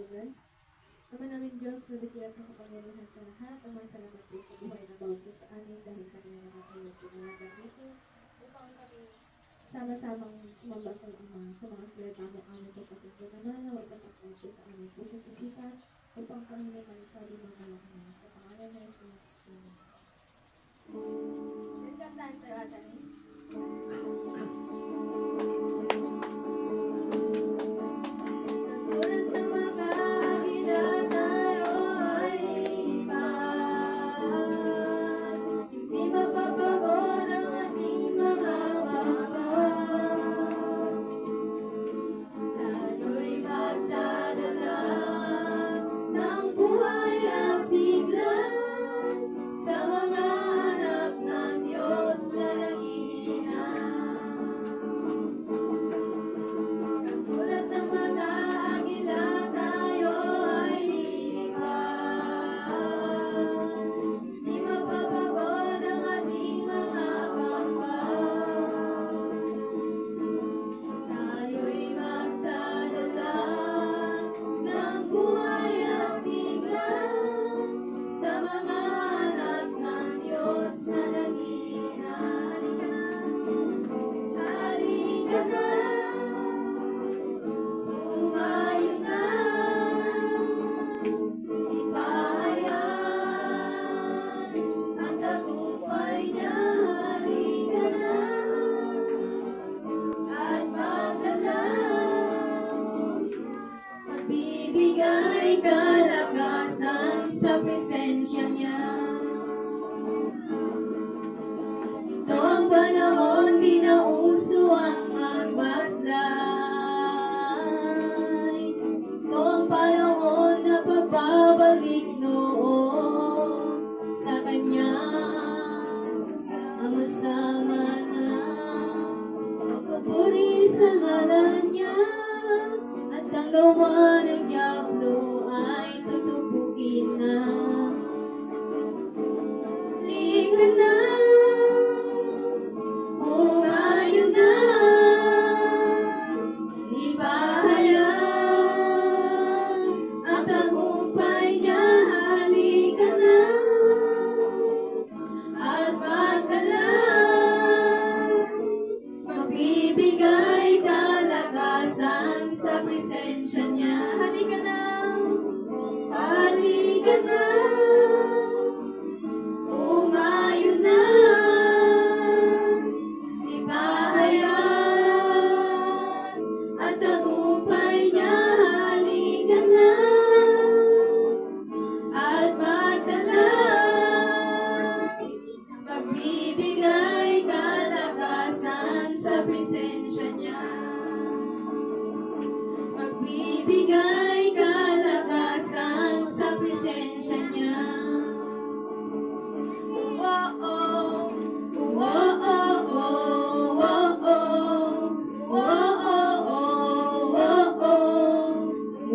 kalooban. Ama namin Diyos, na dakilat ng kapangyarihan sa lahat, ang mga salamat po sa buhay na bawat Diyos sa amin dahil kami na nakakayod po na dito upang kami sama-samang sumamba sa Ama sa mga salita mo aming kapatid ko naman na huwag katakot po sa aming puso't isipan upang kami naman sa limang kalakman sa pangalan ng Jesus. Amen. Nagkantaan tayo ata rin. Katulad ng mga agila tayo ay lipat, hindi mapapagod ang ating mga pagpapag. Tayo'y magdadala ng buhay at sigla sa mga anak ng Diyos na nag-iingat. Katulad ng mga agila tayo ay lilipad, hindi mapapagod ang ating mga pagpapag. Tayo'y magdadala ng buhay at sigla sa mga anak ng Diyos na nag-iingat. Halika na, umayo na, ipahayag ang tagumpay niya. Halika na, at magdala, magbibigay kalakasan sa presensya niya. Ito ang panahon, di na uso ang magbaslay. Ito ang panahon na pagbabalik noon sa Kanya. Sama-sama na magpapuri sa ngalan niya, at ang gawa ng Diablo ay tutubukin na. Halika na, umayo na, ipahayag ang tagumpay niya. Halika na, at magdala, magbibigay kalakasan sa presensya niya. Halika na, halika na, umayo na, ipahayag ang tagumpay niya. Halika na, at magdala, magbibigay kalakasan sa presensya niya. Magbibigay kalakasan sa presensya niya. Oh, oh, oh, oh, oh, oh, oh, oh, oh.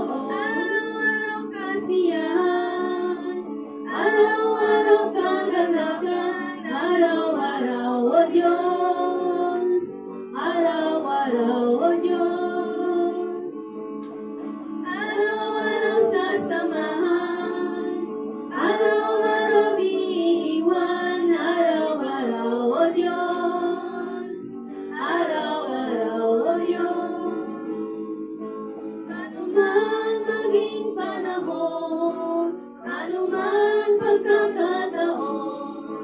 Araw-araw kasiyahan, araw-araw kagalakan, araw-araw o Diyos, araw-araw o Diyos. Araw-araw sasamahan, araw-araw iiwan, araw-araw o Diyos, araw-araw o Diyos. Ano man maging panahon, ano man pagkakataon,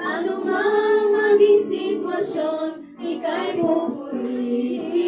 ano man maging sitwasyon, ika'y pupurihin.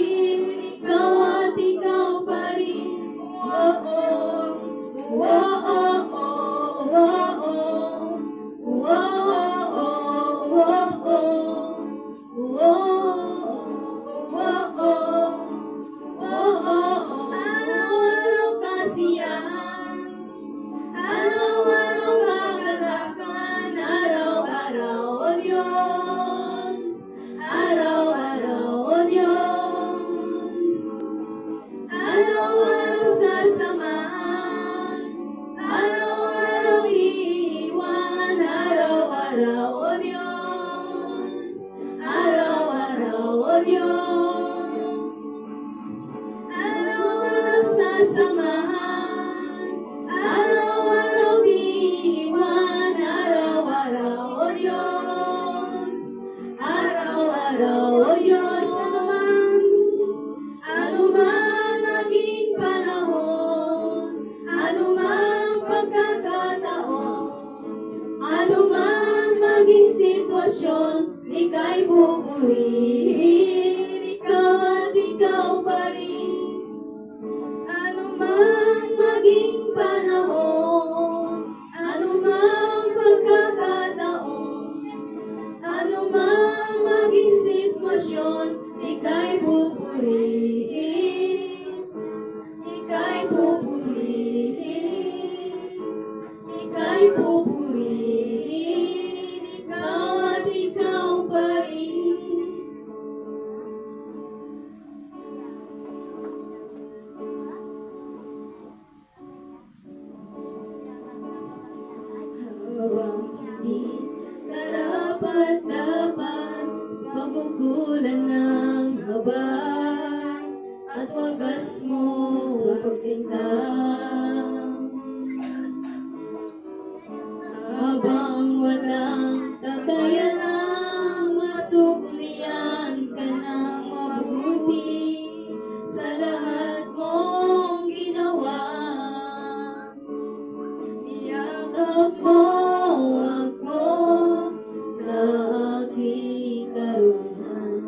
pa rin. Ano mang maging panahon, ano mang pagkakataon, ano mang maging sitwasyon, ika'y pupurihin, ika'y pupurihin, ika'y pupurihin, ikaw at ikaw pa rin. Habang hindi karapat-dapat, magugulan ng habag at wagas mo pagsinta. Habang walang kakayanang masuklian ka ng mabuti sa lahat mong ginawa. Niyakap mo ako sa aking karumihan.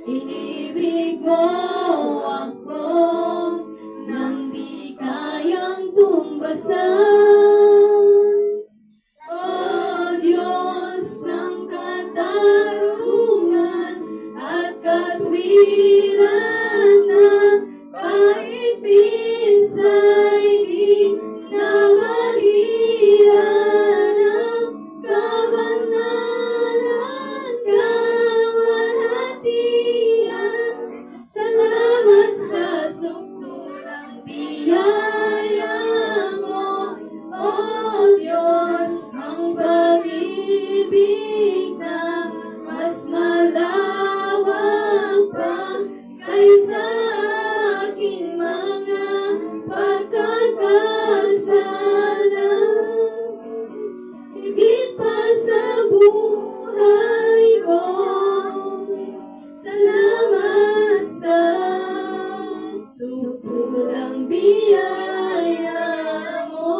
Inibig mo ako nang di kayang tumbasan. O Diyos ng katarungan at katwiran na kahit minsa'y di na mahiran ang kabanalan, kawalhatian. Salamat sa sukdulang biyaya mo, O Diyos ng pag-ibig na mas malawak pa kaysa aking mga pagkakasala. Higit pa sa buhay ko, salamat sa sukdulang biyaya mo.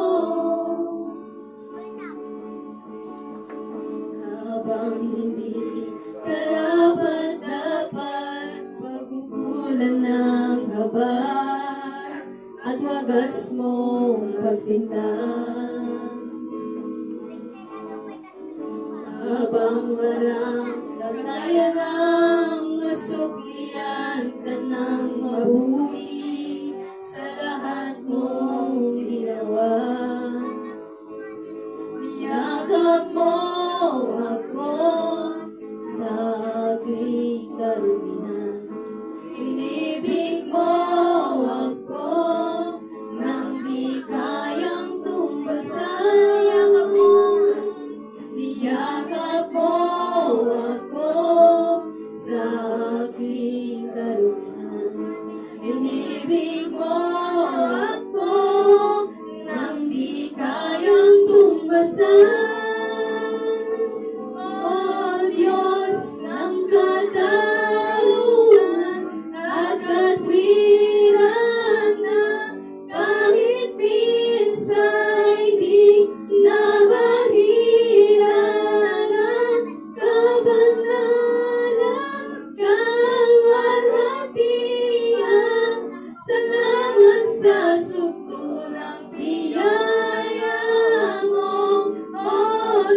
Habang hindi karapat-dapat, magugulan ng habag at wagas mong pagsinta. Habang walang kakayanang masuklian ka ng mabuti sa lahat mong ginawa. Niyakap mo ako sa aking karumihan. Inibig mo ako nang di kayang tumbasan. Niyakap mo ako sa aking karumihan. Inibig mo ako nang di kayang tumbasan. O Diyos ng katarungan at katwiran na kahit minsa'y di na mahiran ang kabanalan, kawalhatian. Salamat sa sukdulang biyaya mo, O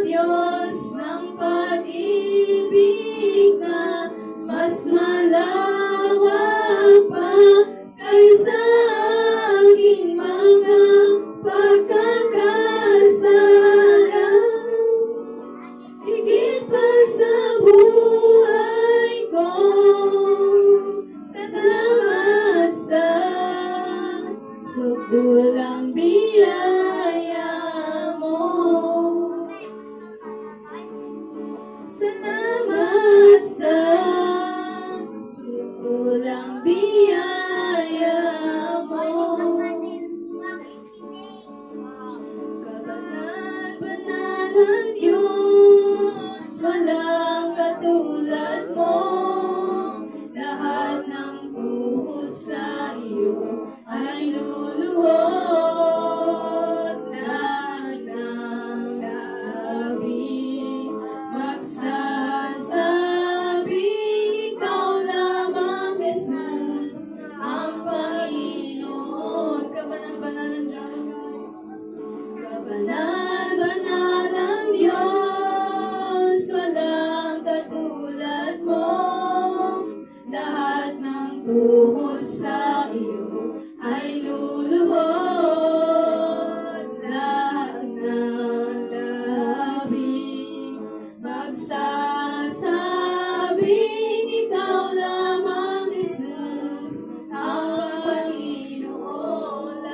Diyos ng pag-ibig na mas malawak pa kaysa aking mga pagkakasala. Higit pa sa buhay ko, salamat sa sukdulang biyaya mo. Salamat sa sukdulang biyaya mo. Kabanal-banalang Diyos, walang katulad mo. Lahat ng buhos sa iyo ay luluhod. Lahat ng labi magsasabing ikaw lamang, Jesus, tuhod sa iyo ay luluhod. Lahat ng labing magsasabing ikaw lamang, Jesus, ang Panginoon.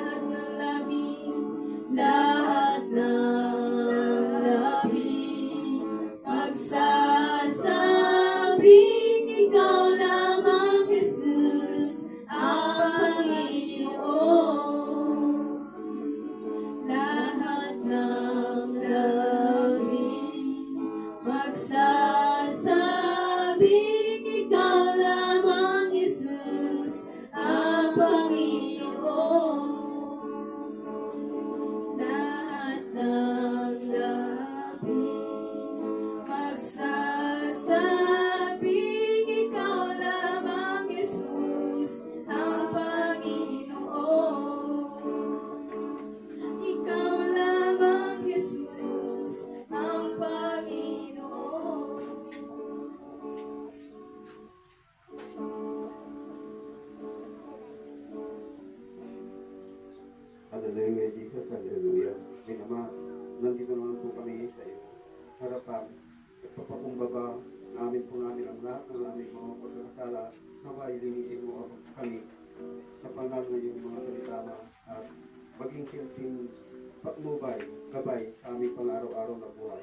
Lahat ng labing magsasabing ikaw lamang, Jesus, ang Panginoon. Lahat ng labing magsasabing ikaw lamang, Jesus, ang Panginoon. Lahat ng labing magsasabing ikaw lamang, Jesus, ang Panginoon. Ikaw lamang, Jesus, ang Panginoon. Hallelujah, Jesus. Hallelujah. May Ama, nandito naman po kami sa iyong harapan. Nagpapakumbaba namin ang lahat ng aming mga pagkakasala. Nawa, ilinisin mo kami sa panal na iyong mga salita at maging silbing patnubay, gabay sa aming pang-araw-araw na buhay.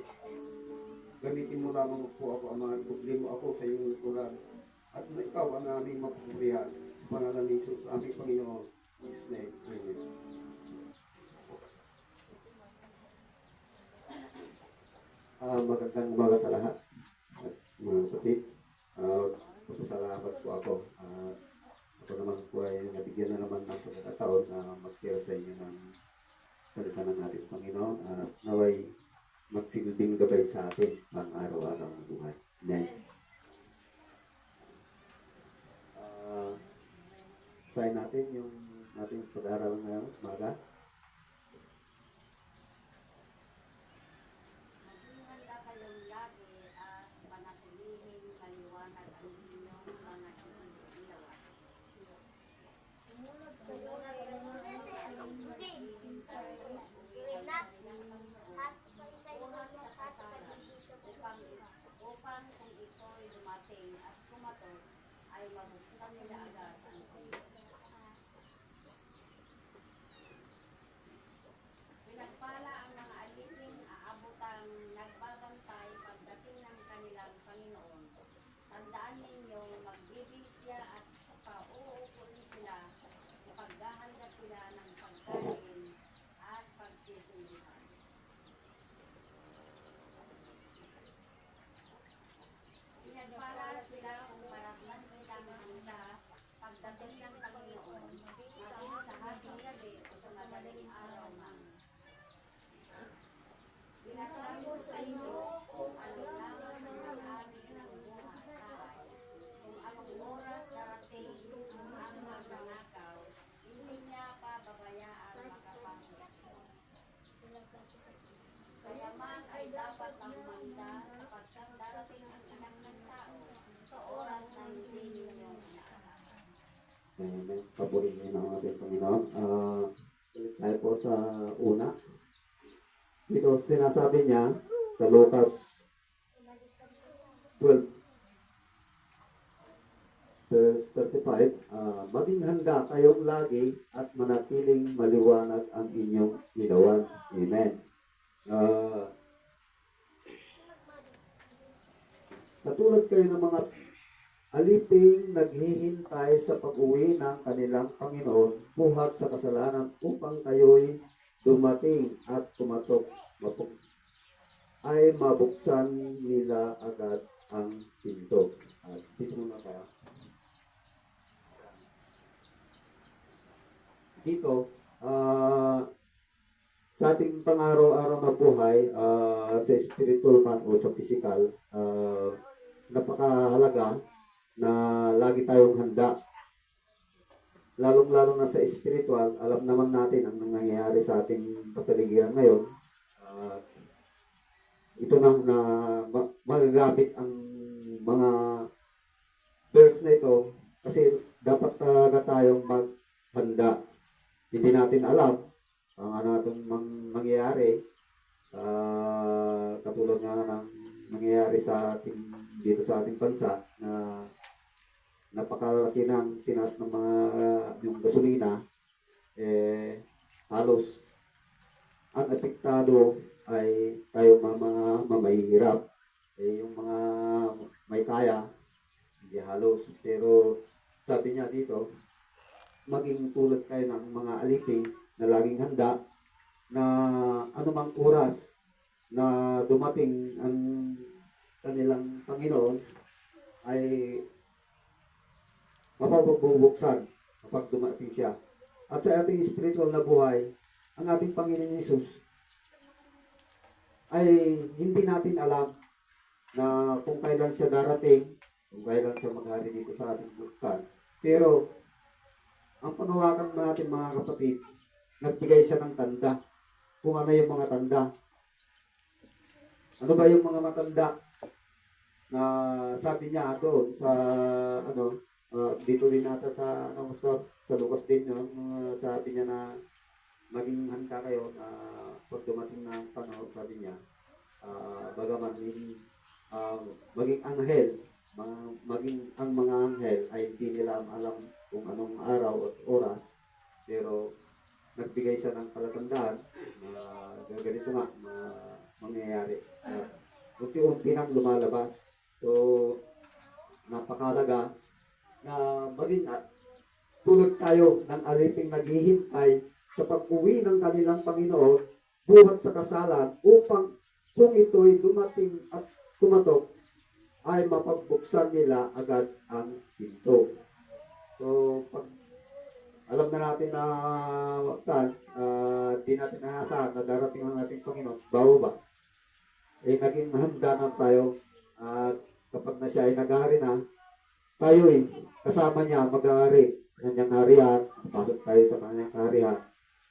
Gamitin mo lamang po ako, Ama, ikubli mo ako sa iyong likuran at na ikaw ang aming mapupurihan. Sa pangalan ni Jesus, aming Panginoon. In His name, Amen. Magandang umaga sa lahat, at mga kapatid. Magpasalamat po ako. Ako naman po ay nabigyan na naman ng pagkakataon na mag-share sa inyo ng salita ng ating Panginoon at naway magsilbing gabay sa atin pang araw-araw na buhay. Amen. Usahin natin yung ating pag-aaral ngayon, umaga. Upang kung ito'y dumating at kumatok, ay mabuksan nila agad ang pinagpala ang mga aliping aabutang nagbabantay pagdating ng kanilang Panginoon. Tandaan ninyong magbibisya at pauupuin sila, paghahanda sila ng pagkain at pagsisindihan. Pinagpala sila kung maramlan silang handa pagdating ng Panginoon, maging sa hating gabi o sa madaling araw man. Sinasabi ko sa inyo kung ano lamang ang aming buhay, kung anong oras darating ang magnanakaw, hindi niya pa babayaan makapasok. Kaya man ay dapat magmanda sapagkat darating ang anak ng tao sa oras na hindi ninyo inaasahan. Amen. Paborito ng ating Panginoon. Tayo po sa una. Dito sinasabi niya sa Lucas 12 verse 35, maging handa kayong lagi at manatiling maliwanag ang inyong ilawan. Amen. Katulad kayo ng mga aliping naghihintay sa pag-uwi ng kanilang Panginoon buhat sa kasalanan upang kayo'y dumating at kumatok ay mabuksan nila agad ang pinto. At dito muna tayo. Dito, sa ating pang-araw-araw na buhay, sa spiritual man o sa physical, napakahalaga na lagi tayong handa. Lalong-lalo na sa spiritual, alam naman natin ang nangyayari sa ating kapaligiran ngayon. Ito na magagamit ang mga verse na ito Kasi dapat talaga tayong maghanda. Hindi natin alam ang ano natin mangyayari. Katulad nga ng nangyayari sa ating dito sa ating bansa na napakalaki ng tinaas ng mga yung gasolina, halos ang apektado ay tayo mga mamahihirap. Yung mga may kaya, hindi halos. Pero sabi niya dito, maging tulad tayo ng mga aliping na laging handa na anumang oras na dumating ang kanilang Panginoon ay mapabubuksan kapag dumating siya. At sa ating spiritual na buhay, ang ating Panginoon Yesus ay hindi natin alam na kung kailan siya darating, kung kailan siya maghari dito sa ating bukan. Pero, ang panghawakan natin mga kapatid, nagbigay siya ng tanda. Kung ano yung mga tanda. Ano ba yung mga matanda na sabi niya doon sa dito din nata sa sa Lucas din sabi niya na maging handa kayo na pag dumating ng panahon, sabi niya, bagaman maging anghel, maging ang mga anghel ay hindi nila alam kung anong araw at oras, pero nagbigay siya ng palatandaan na ganito nga mangyayari. Unti-unti nang lumalabas. So, napakalaga na maging tulad tayo ng aliping naghihintay sa pag-uwi ng kanilang Panginoon buhat sa kasalan upang kung ito'y dumating at kumatok ay mapagbuksan nila agad ang pinto. So, pag alam na natin na di natin naasahan na darating ang ating Panginoon, ba? Naging handa na tayo at kapag na siya ay nag-ahari na, tayo kasama niya mag-ahari sa kanyang harihan, pasok tayo sa kanyang harihan.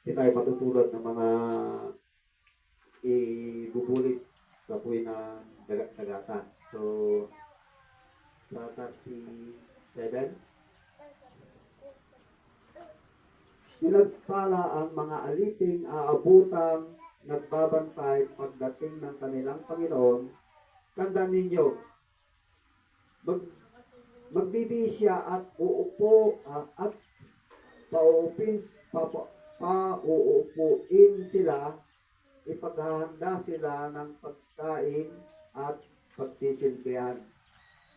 Hindi tayo matutulad ng mga ibubulit sa puwi ng dagat-dagatan. So, sa 37, pinagpala ang mga aliping aabutang nagbabantay pagdating ng kanilang Panginoon. Tandaan ninyo, magbibihis siya at uupo at pauupuin sila, ipaghahanda sila ng pagkain at pagsisilbihan.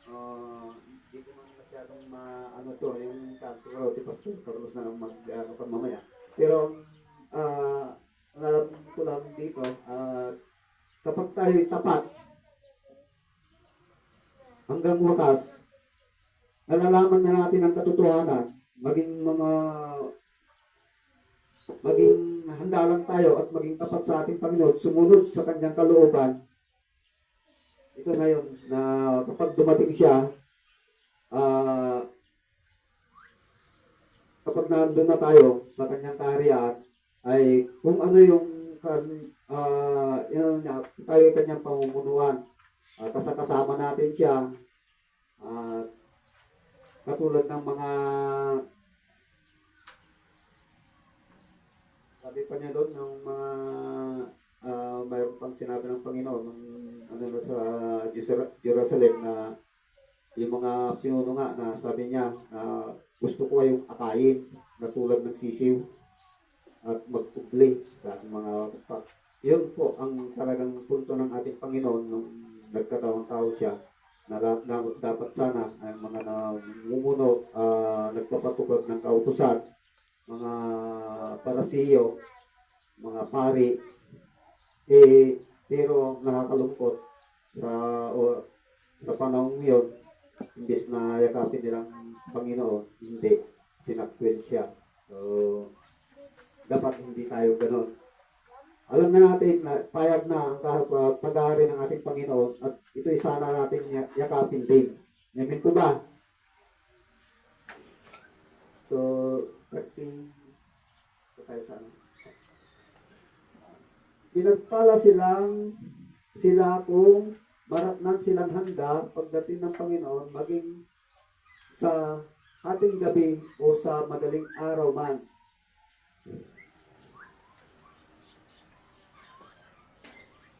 Hindi ko man masyadong yung siguro si Pastor Carlos na lang mamaya. Pero ang alam ko lang dito, kapag tayo'y tapat hanggang wakas, nalalaman na natin ang katotohanan, maging handa lang tayo at maging tapat sa ating Panginoon, sumunod sa kanyang kalooban. Ito na yun, na kapag dumating siya, kapag nandun na tayo sa kanyang kaharian, ay kung ano yung tayo ay kanyang pamumunuan, kasama natin siya, katulad ng mga sabi pa niya doon ng mga mayroon pang sinabi ng Panginoon sa Jerusalem na yung mga pinuno nga na sabi niya na gusto ko kayong akayin na tulad ng sisiw at magpubli sa ating mga upak. Yun po ang talagang punto ng ating Panginoon nung nagkataon-tao siya na dapat sana ang mga namumuno, nagpapatukod ng kautusan, mga parasiyo, mga pari, pero nakakalungkot sa panahon ngayon, imbes na yakapin nilang Panginoon, hindi, tinakwil siya. So, dapat hindi tayo ganon. Alam na natin na payag na ang pag-aari ng ating Panginoon at ito'y sana natin yakapin din. Amen po ba? So, tayo sa ano. Pinagpala sila kung maratnan silang handa pagdating ng Panginoon maging sa hating gabi o sa madaling araw man.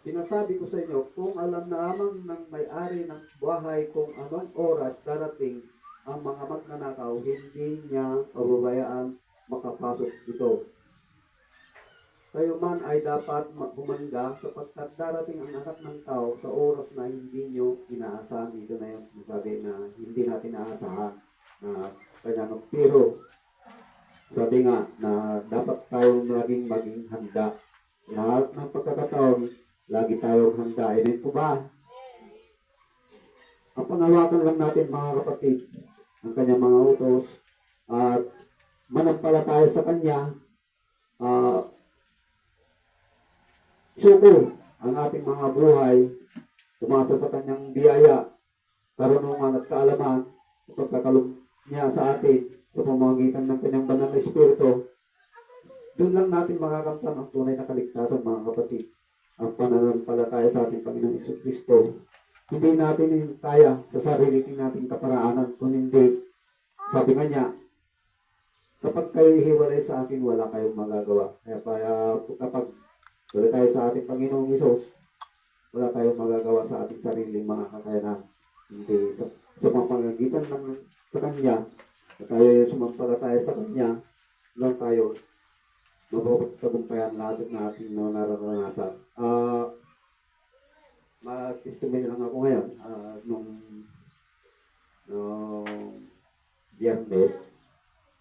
Pinasabi ko sa inyo, kung alam na lamang ng may-ari ng bahay kung anong oras darating ang mga magnanakaw, hindi niya pababayaan makapasok dito. Kayo man ay dapat humanda sapagkat darating ang anak ng tao sa oras na hindi nyo inaasahan. Ito na yung sinasabi na hindi natin inaasahan na kanya. Pero sabi nga na dapat tayong maging handa. Lahat ng pagkakataon, lagi tayong handa. Amen po ba? Ang panghawakan lang natin mga kapatid, ang kanyang mga utos, at manampalataya sa kanya, suko ang ating mga buhay, umasa sa kanyang biyaya, karunungan at kaalaman, pagkakalog niya sa atin sa pamamagitan ng kanyang banal na espiritu. Doon lang natin makakamtan ang tunay na kaligtasan mga kapatid. Ang pananampalataya sa ating Panginoong Kristo. Hindi natin kaya sa sarili nating kaparaanan, kung hindi, sabi nga niya, kapag kayo hiwalay sa akin, wala kayong magagawa. Kaya kapag wala tayo sa ating Panginoong Isus, wala tayong magagawa sa ating sariling mga kakayanan. Hindi sa pamamagitan ng sa Kanya, na tayo sumampalataya sa Kanya, lang tayo mapapagtagumpayan lahat ng ating nararanasan. Mag-testimony lang ako ngayon. Nung Biyernes,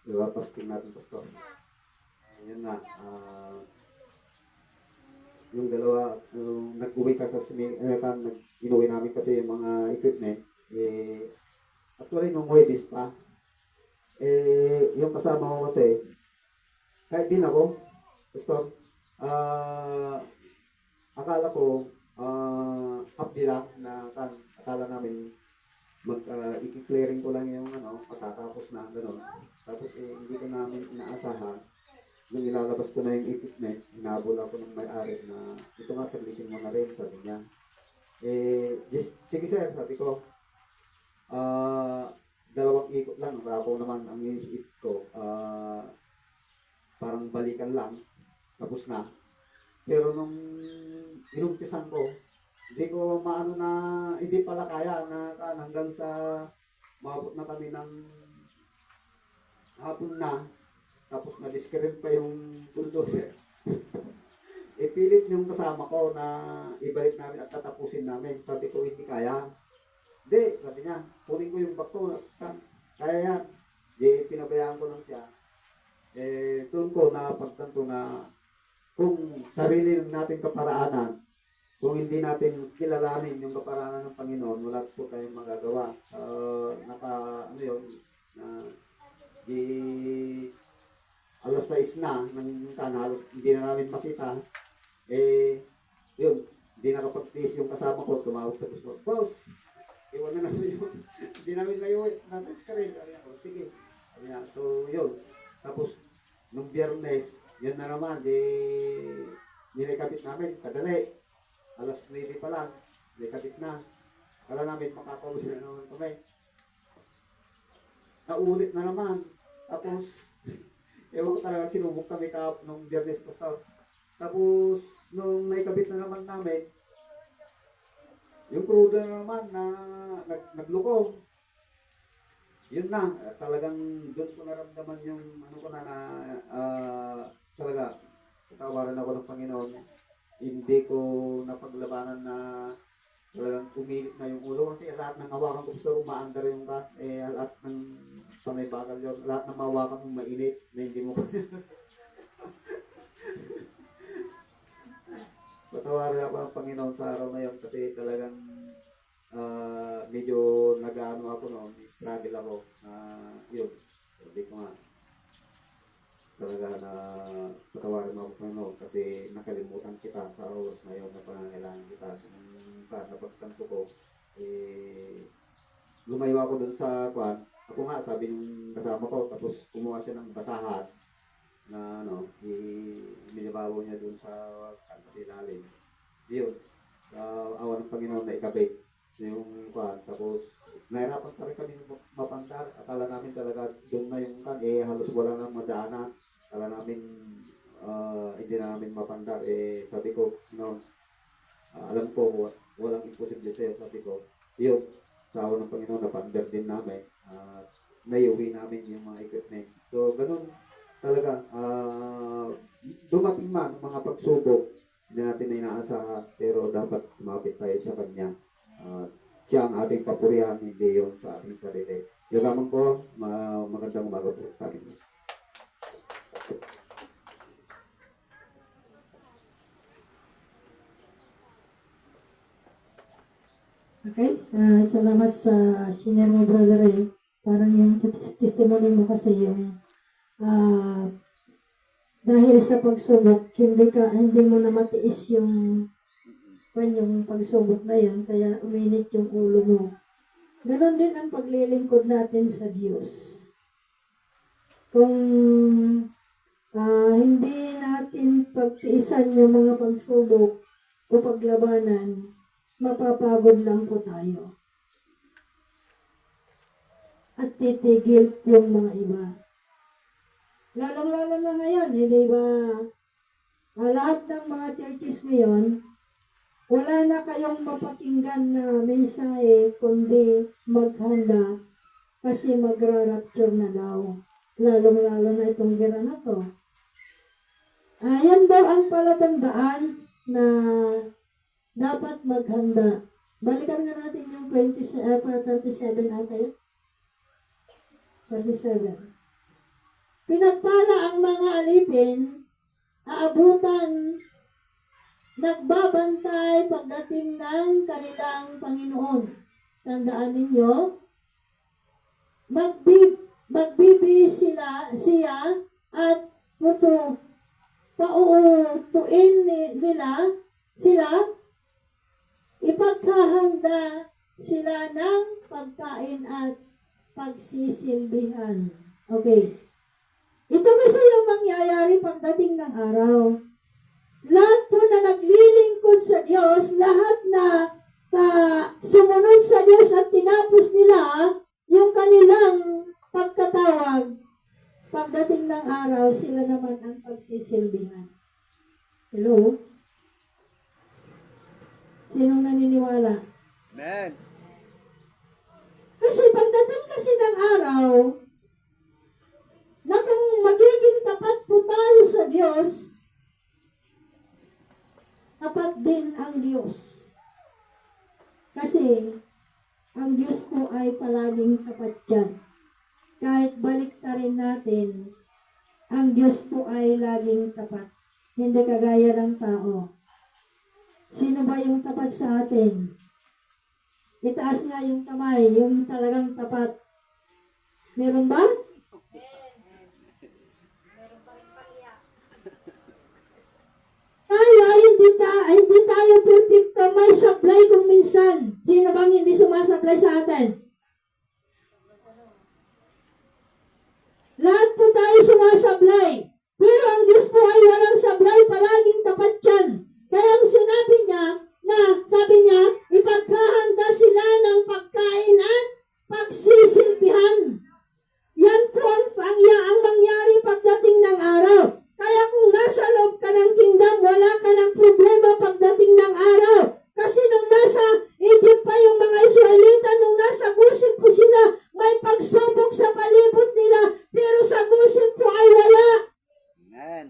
diba, pasting natin, Pastor. Yun nga, yung dalawa, nag-uwi kasi, inuwi namin kasi yung mga equipment. Actually, nung Huwebes pa, yung kasama ko kasi, kahit din ako, Pastor, akala ko, updi lang na akala namin i-clearing ko lang yung matatapos na gano'n. Tapos hindi ko namin inaasahan. Nung ilalabas ko na yung equipment, hinabol ako ng may-ari na ito nga, saglitin mo na rin, sabi niya. Sige sir, sabi ko, dalawang ikot lang. Ako naman, ang inisip ko, parang balikan lang, tapos na. Pero nung inumpisan ko, hindi ko maano na, hindi pala kaya na hanggang sa maabot na kami ng hapon na, tapos na-discredit pa yung bulldozer. Ipilit yung kasama ko na ibalik namin at tatapusin namin. Sabi ko, hindi kaya. Hindi, sabi niya, kunin ko yung bakto. Kaya yan. Di, pinabayaan ko lang siya. Doon ko na pagtanto na kung sarili natin kaparaanan, kung hindi natin kilalanin yung kaparaanan ng Panginoon, wala po tayong magagawa. Alas 6 na, ng halos hindi na namin makita. Yun, hindi nakapag-tiis yung kasama ko, tumawag sa gusto. Boss, iwan na namin yun. Hindi namin naiuwi, natin sa karil. Sige. So, yun. Tapos, nung Biyernes, yun na naman, nilikabit namin, kadali. Alas 9 pa lang, nilikabit na. Kala namin, makakawin na naman kami. Naulit na naman. Tapos, ewan ko talaga, sinubok kami nung Biyernes pa. Tapos, nung naikabit na naman namin, yung crudo na naman na naglukong. Yun na, talagang doon ko naramdaman yung talaga, tatawaran ako ng Panginoon. Hindi ko napaglabanan na talagang kumilit na yung ulo kasi lahat ng hawakan ko gusto umaandar yung lahat ng panaybagal yun, lahat ng mahawakan mo mainit na hindi mo patawarin ako ng Panginoon sa araw na yun kasi talagang medyo nag-ano ako noon, struggle ako na yun, sabi ko nga talaga na patawarin mo ako Panginoon kasi nakalimutan kita sa oras na yun na pangangailangan kita. Napagtanto ko, lumayo ako dun sa kwan. Ako nga, sabi ng kasama ko, tapos kumuha siya ng basahan na binibawo niya dun sa ilalim. Yun, awa ng Panginoon na ikabit. yung kwan. Tapos, nahirapan pa rin kami mapandar. Akala namin talaga doon na yung kan, halos wala nang madaanan. Akala namin, hindi na namin mapandar. Sabi ko, no, alam ko, walang imposible sa'yo. Sabi ko, yun, sa awa ng Panginoon, napandar din namin. Naiuwi namin yung mga equipment. So, ganun talaga. Dumating man ang mga pagsubok, hindi natin na inaasahan, pero dapat kumapit tayo sa Kanya. Siya ang ating papurihan, hindi yun sa ating sarili. Yung lamang po, magandang umaga po sa atin. Okay, salamat sa shinare mo, brother eh. Parang yung testimony mo kasi yung dahil sa pagsubok, hindi mo na matiis yung pagsubok na yan, kaya uminit yung ulo mo. Ganon din ang paglilingkod natin sa Diyos. Kung hindi natin pagtiisan yung mga pagsubok o paglabanan, mapapagod lang po tayo. At titigil yung mga iba. Lalong-lalo na ngayon, hindi ba? Lahat ng mga churches ngayon, wala na kayong mapakinggan na mensahe, kundi maghanda kasi magra-rapture na daw. Lalong-lalo na itong gira na to. Ayan daw ang palatandaan na dapat maghanda. Balikan nga natin yung 37 ata yun. 37. Pinagpala ang mga alipin, aabutan, nagbabantay pagdating ng kanilang Panginoon. Tandaan ninyo, magbibi siya at pauupuin nila sila, ipagkahanda sila ng pagkain at pagsisilbihan. Okay. Ito kasi yung mangyayari pagdating ng araw. Lahat po na naglilingkod sa Diyos, lahat na sumunod sa Diyos at tinapos nila yung kanilang pagkatawag, pagdating ng araw, sila naman ang pagsisilbihan. Hello? Sinong naniniwala? Amen. Kasi pagdating kasi ng araw, na kung magiging tapat po tayo sa Diyos, tapat din ang Diyos. Kasi, ang Diyos po ay palaging tapat dyan. Kahit baliktarin natin, ang Diyos po ay laging tapat. Hindi kagaya ng tao. Sino ba yung tapat sa atin? Itaas nga yung kamay, yung talagang tapat. Meron ba? Kaya hindi tayo perfecto, may supply kung minsan. Sino bang hindi sumasablay sa atin? Lahat po tayo sumasablay. Pero ang Diyos po ay walang sablay, palaging tapat yan. Kaya ang sinabi niya, sabi niya, ipagkahanda sila ng pagkain at pagsisilbihan. Yan po ang mangyari pagdating ng araw. Kaya kung nasa loob ka ng kingdom, wala ka ng problema pagdating ng araw. Kasi nung nasa Egypt pa yung mga Israelita, nung nasa Gusip po sila, may pagsubok sa palibot nila, pero sa Gusip po ay wala. Amen.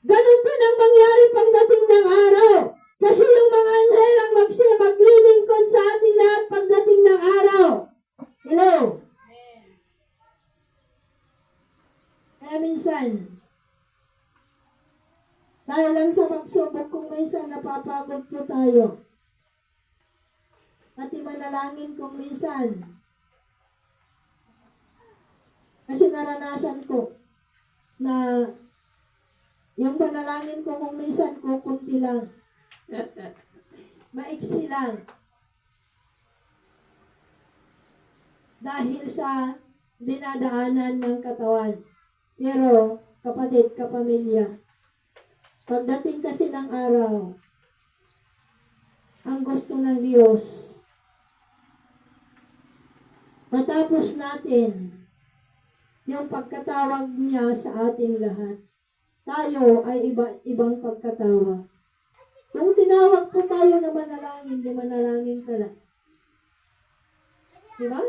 Ganun din ang mangyari pagdating ng araw. Kasi yung mga anghel ang maglilingkod sa ating lahat pagdating ng araw. Hello? Kaya minsan, dahil lang sa pagsubok, kung minsan napapagod po tayo. Pati manalangin kung minsan. Kasi naranasan ko na yung panalangin ko kung minsan kukunti lang. Maiksi lang. Dahil sa dinadaanan ng katawan. Pero, kapatid, kapamilya, pagdating kasi ng araw, ang gusto ng Diyos, matapos natin yung pagkatawag niya sa ating lahat, tayo ay ibang pagkatawag. Kung tinawag po tayo na manalangin, di manalangin ka lang. Diba?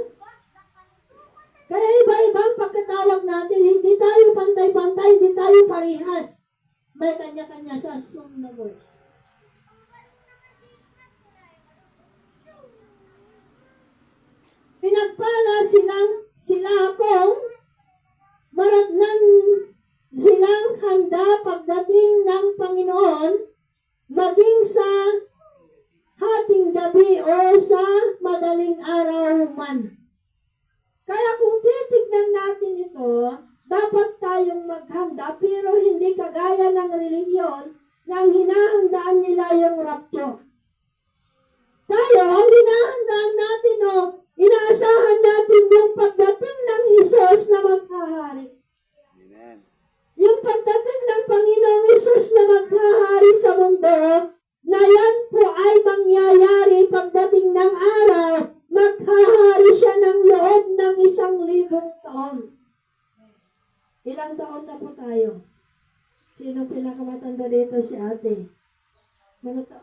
Kaya iba-ibang pagkatawag natin, hindi tayo pantay-pantay, hindi tayo parehas. May kanya-kanya sa song na verse. Pinagpala sila kung maratnan silang handa pagdating ng Panginoon, maging sa hating gabi o sa madaling araw man. Kaya kung titignan natin ito, dapat tayong maghanda pero hindi kagaya ng relihiyon nang hinahandaan nila yung rapture. Tayo, ang hinahandaan natin inaasahan natin yung pagdating ng Hesus na maghahari. Amen. Yung pagdating ng Panginoong Hesus na maghahari sa mundo, na yan po ay mangyayari pagdating ng araw, maghahari siya ng loob ng 1,000 taon. Ilang taon na po tayo? Sino pinakamatanda dito? Si ate.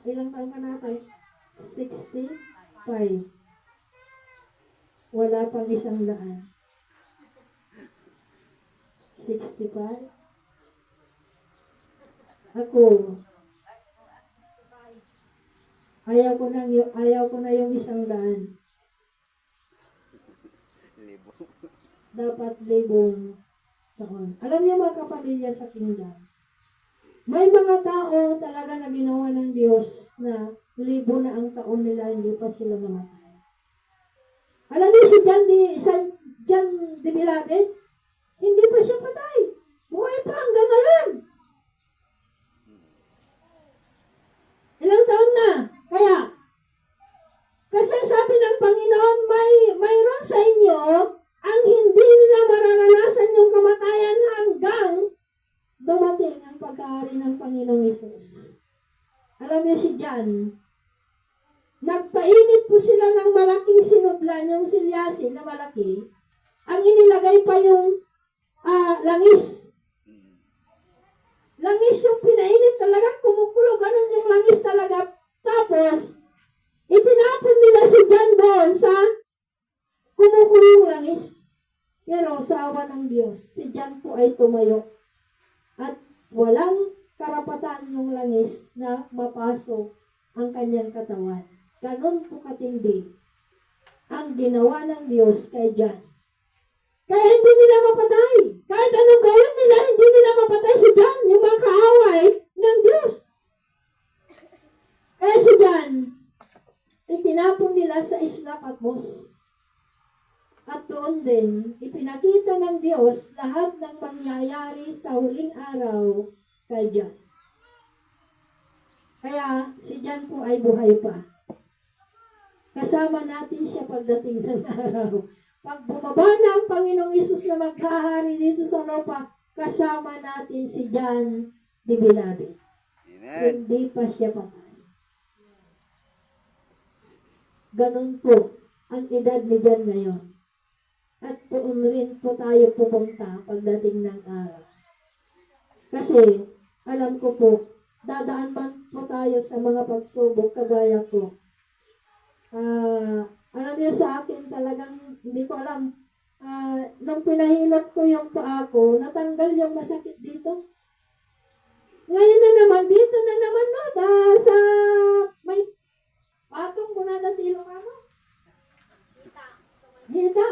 Ilang taon ka natin? 65. Wala pang 100. 65. Ako, ayaw ko na yung 100. Dapat 1,000 taon. Alam niyo mga kapamilya sa kingdom, may mga tao talaga na ginawa ng Diyos na 1,000 na ang taon nila, hindi pa sila namatay. Alam niyo si John de Bilabid, hindi pa siya patay. Buhay pa hanggang ngayon. Ilang taon na? Kaya, kasi sabi ng Panginoon, mayroon sa inyo ang hindi nila mararanasan yung kamatayan hanggang dumating ang pagkahari ng Panginoong Hesus. Alam niyo si John, nagpainit po sila ng malaking sinublan, yung silyasin na malaki. Ang inilagay pa yung langis. Langis yung pinainit talaga, kumukulo, ganun yung langis talaga. Tapos, itinapon nila si John doon sa kumukulong langis. Pero sa awa ng Diyos, si John po ay tumayo. At walang karapatan yung langis na mapasok ang kanyang katawan. Ganon po katindi ang ginawa ng Diyos kay John. Kaya hindi nila mapatay. Kahit anong gawin nila, hindi nila mapatay si John, yung mga kaaway ng Diyos. Kaya si John, itinapon nila sa Isla Patmos. At doon din, ipinakita ng Diyos lahat ng mangyayari sa huling araw kay John. Kaya si John po ay buhay pa. Kasama natin siya pagdating ng araw. Pag bumaba na ang Panginoong Hesus na maghahari dito sa lupa, kasama natin si John de Bilabid. Amen. Hindi pa siya patay. Ganun po ang edad ni John ngayon. At doon rin po tayo pupunta pagdating ng araw. Kasi, alam ko po, dadaan man po tayo sa mga pagsubok kagaya ko. Alam niyo sa akin talagang, hindi ko alam, nung pinahilot ko yung paa ko, natanggal yung masakit dito. Ngayon na naman, dito na naman, no, sa may patong ko na natilo ka mo. Hita,